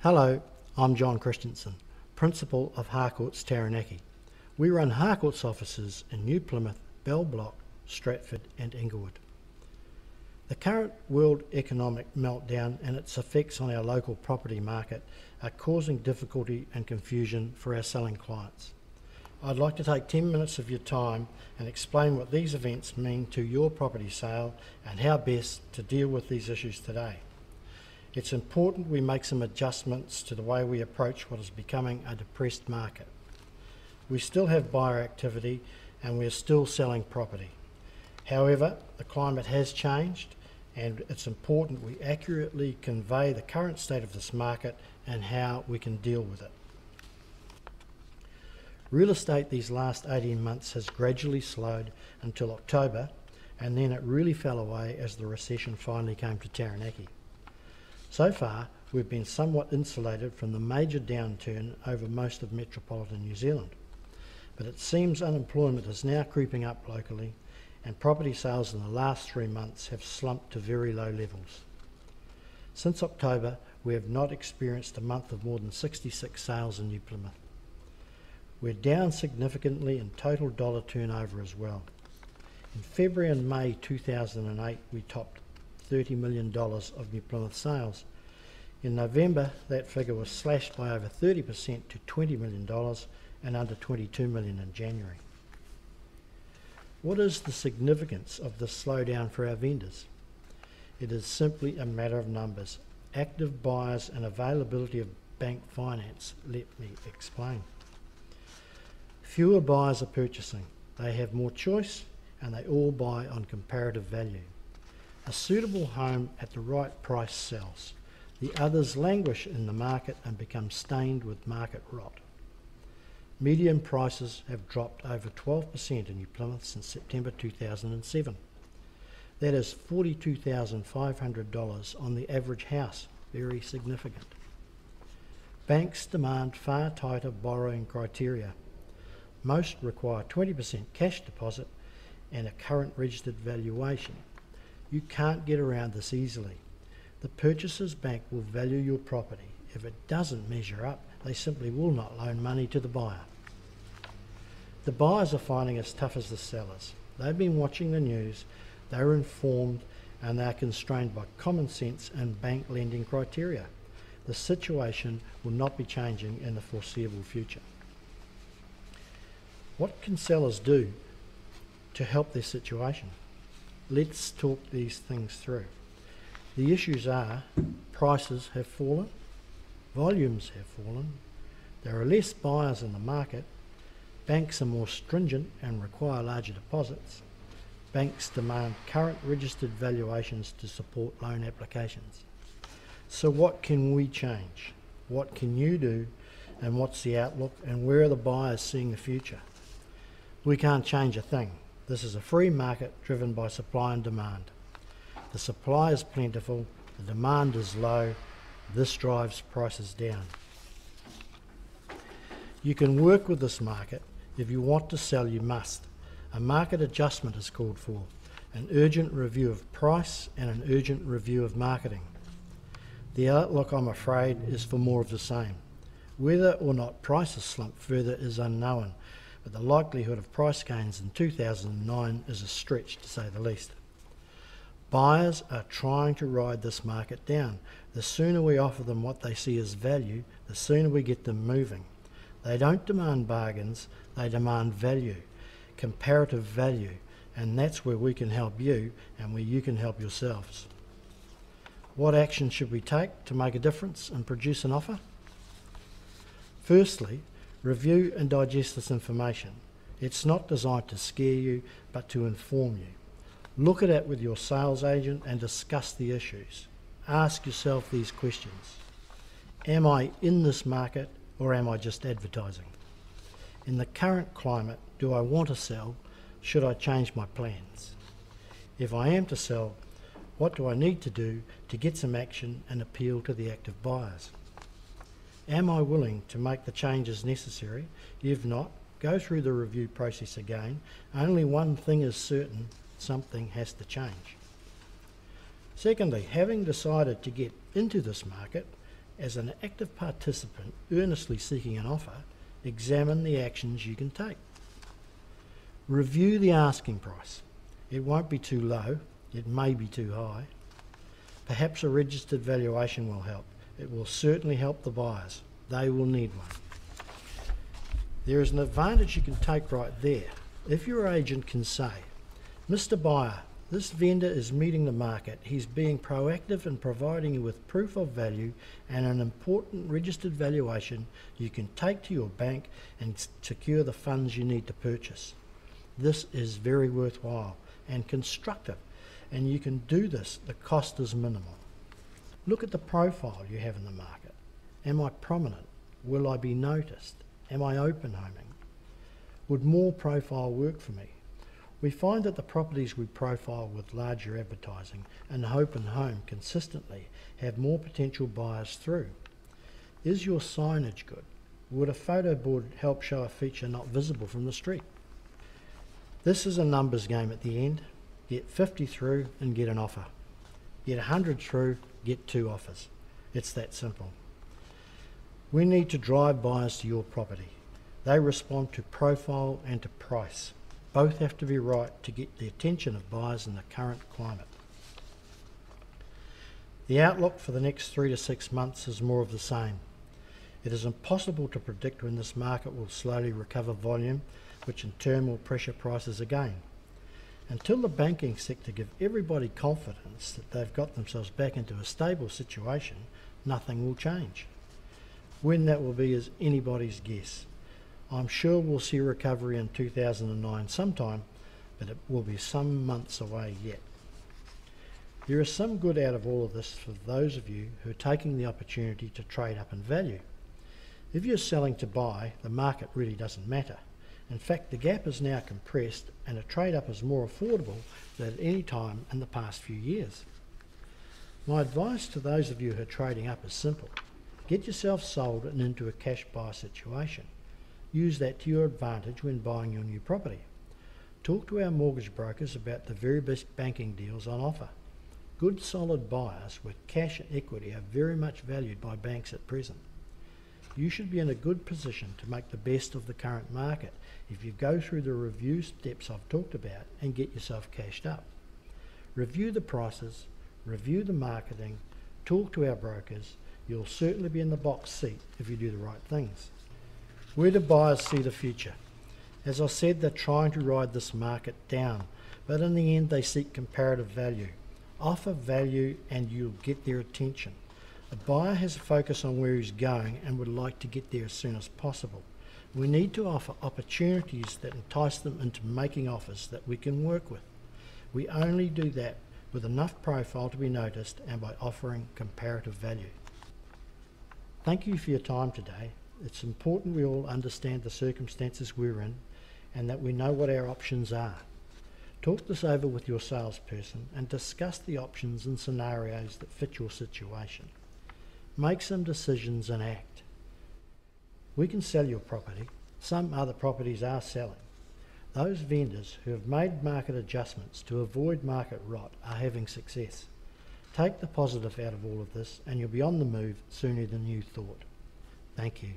Hello, I'm John Christensen, Principal of Harcourts Taranaki. We run Harcourts offices in New Plymouth, Bell Block, Stratford and Inglewood. The current world economic meltdown and its effects on our local property market are causing difficulty and confusion for our selling clients. I'd like to take 10 minutes of your time and explain what these events mean to your property sale and how best to deal with these issues today. It's important we make some adjustments to the way we approach what is becoming a depressed market. We still have buyer activity and we're still selling property. However, the climate has changed and it's important we accurately convey the current state of this market and how we can deal with it. Real estate these last 18 months has gradually slowed until October, and then it really fell away as the recession finally came to Taranaki. So far, we've been somewhat insulated from the major downturn over most of metropolitan New Zealand. But it seems unemployment is now creeping up locally, and property sales in the last 3 months have slumped to very low levels. Since October, we have not experienced a month of more than 66 sales in New Plymouth. We're down significantly in total dollar turnover as well. In February and May 2008, we topped $30 million of New Plymouth sales. In November, that figure was slashed by over 30% to $20 million and under $22 million in January. What is the significance of this slowdown for our vendors? It is simply a matter of numbers, active buyers and availability of bank finance. Let me explain. Fewer buyers are purchasing. They have more choice and they all buy on comparative value. A suitable home at the right price sells. The others languish in the market and become stained with market rot. Median prices have dropped over 12% in New Plymouth since September 2007. That is $42,500 on the average house, very significant. Banks demand far tighter borrowing criteria. Most require 20% cash deposit and a current registered valuation. You can't get around this easily. The purchaser's bank will value your property. If it doesn't measure up, they simply will not loan money to the buyer. The buyers are finding as tough as the sellers. They've been watching the news, they're informed, and they're constrained by common sense and bank lending criteria. The situation will not be changing in the foreseeable future. What can sellers do to help their situation? Let's talk these things through. The issues are prices have fallen, volumes have fallen, there are less buyers in the market, banks are more stringent and require larger deposits, banks demand current registered valuations to support loan applications. So what can we change? What can you do? And what's the outlook? And where are the buyers seeing the future? We can't change a thing. This is a free market driven by supply and demand. The supply is plentiful, the demand is low, this drives prices down. You can work with this market. If you want to sell, you must. A market adjustment is called for, an urgent review of price and an urgent review of marketing. The outlook, I'm afraid, is for more of the same. Whether or not prices slump further is unknown, but the likelihood of price gains in 2009 is a stretch, to say the least. Buyers are trying to ride this market down. The sooner we offer them what they see as value, the sooner we get them moving. They don't demand bargains, they demand value, comparative value, and that's where we can help you and where you can help yourselves. What action should we take to make a difference and produce an offer? Firstly, review and digest this information. It's not designed to scare you, but to inform you. Look at it with your sales agent and discuss the issues. Ask yourself these questions. Am I in this market or am I just advertising? In the current climate, do I want to sell? Should I change my plans? If I am to sell, what do I need to do to get some action and appeal to the active buyers? Am I willing to make the changes necessary? If not, go through the review process again. Only one thing is certain, something has to change. Secondly, having decided to get into this market, As an active participant earnestly seeking an offer, examine the actions you can take. Review the asking price. It won't be too low, it may be too high. Perhaps a registered valuation will help. It will certainly help the buyers. They will need one. There is an advantage you can take right there. If your agent can say, "Mr. Buyer, this vendor is meeting the market. He's being proactive and providing you with proof of value and an important registered valuation you can take to your bank and secure the funds you need to purchase. This is very worthwhile and constructive, and you can do this. The cost is minimal." Look at the profile you have in the market. Am I prominent? Will I be noticed? Am I open homing? Would more profile work for me? We find that the properties we profile with larger advertising and open home consistently have more potential buyers through. Is your signage good? Would a photo board help show a feature not visible from the street? This is a numbers game at the end. Get 50 through and get an offer. Get 100 through, get 2 offers. It's that simple. We need to drive buyers to your property. They respond to profile and to price. Both have to be right to get the attention of buyers in the current climate. The outlook for the next 3 to 6 months is more of the same. It is impossible to predict when this market will slowly recover volume, which in turn will pressure prices again. Until the banking sector give everybody confidence that they've got themselves back into a stable situation, nothing will change. When that will be is anybody's guess. I'm sure we'll see recovery in 2009 sometime, but it will be some months away yet. There is some good out of all of this for those of you who are taking the opportunity to trade up in value. If you're selling to buy, the market really doesn't matter. In fact, the gap is now compressed and a trade up is more affordable than at any time in the past few years. My advice to those of you who are trading up is simple. Get yourself sold and into a cash buy situation. Use that to your advantage when buying your new property. Talk to our mortgage brokers about the very best banking deals on offer. Good solid buyers with cash and equity are very much valued by banks at present. You should be in a good position to make the best of the current market if you go through the review steps I've talked about and get yourself cashed up. Review the prices, review the marketing, talk to our brokers. You'll certainly be in the box seat if you do the right things. Where do buyers see the future? As I said, they're trying to ride this market down, but in the end they seek comparative value. Offer value and you'll get their attention. A buyer has a focus on where he's going and would like to get there as soon as possible. We need to offer opportunities that entice them into making offers that we can work with. We only do that with enough profile to be noticed and by offering comparative value. Thank you for your time today. It's important we all understand the circumstances we're in and that we know what our options are. Talk this over with your salesperson and discuss the options and scenarios that fit your situation. Make some decisions and act. We can sell your property. Some other properties are selling. Those vendors who have made market adjustments to avoid market rot are having success. Take the positive out of all of this and you'll be on the move sooner than you thought. Thank you.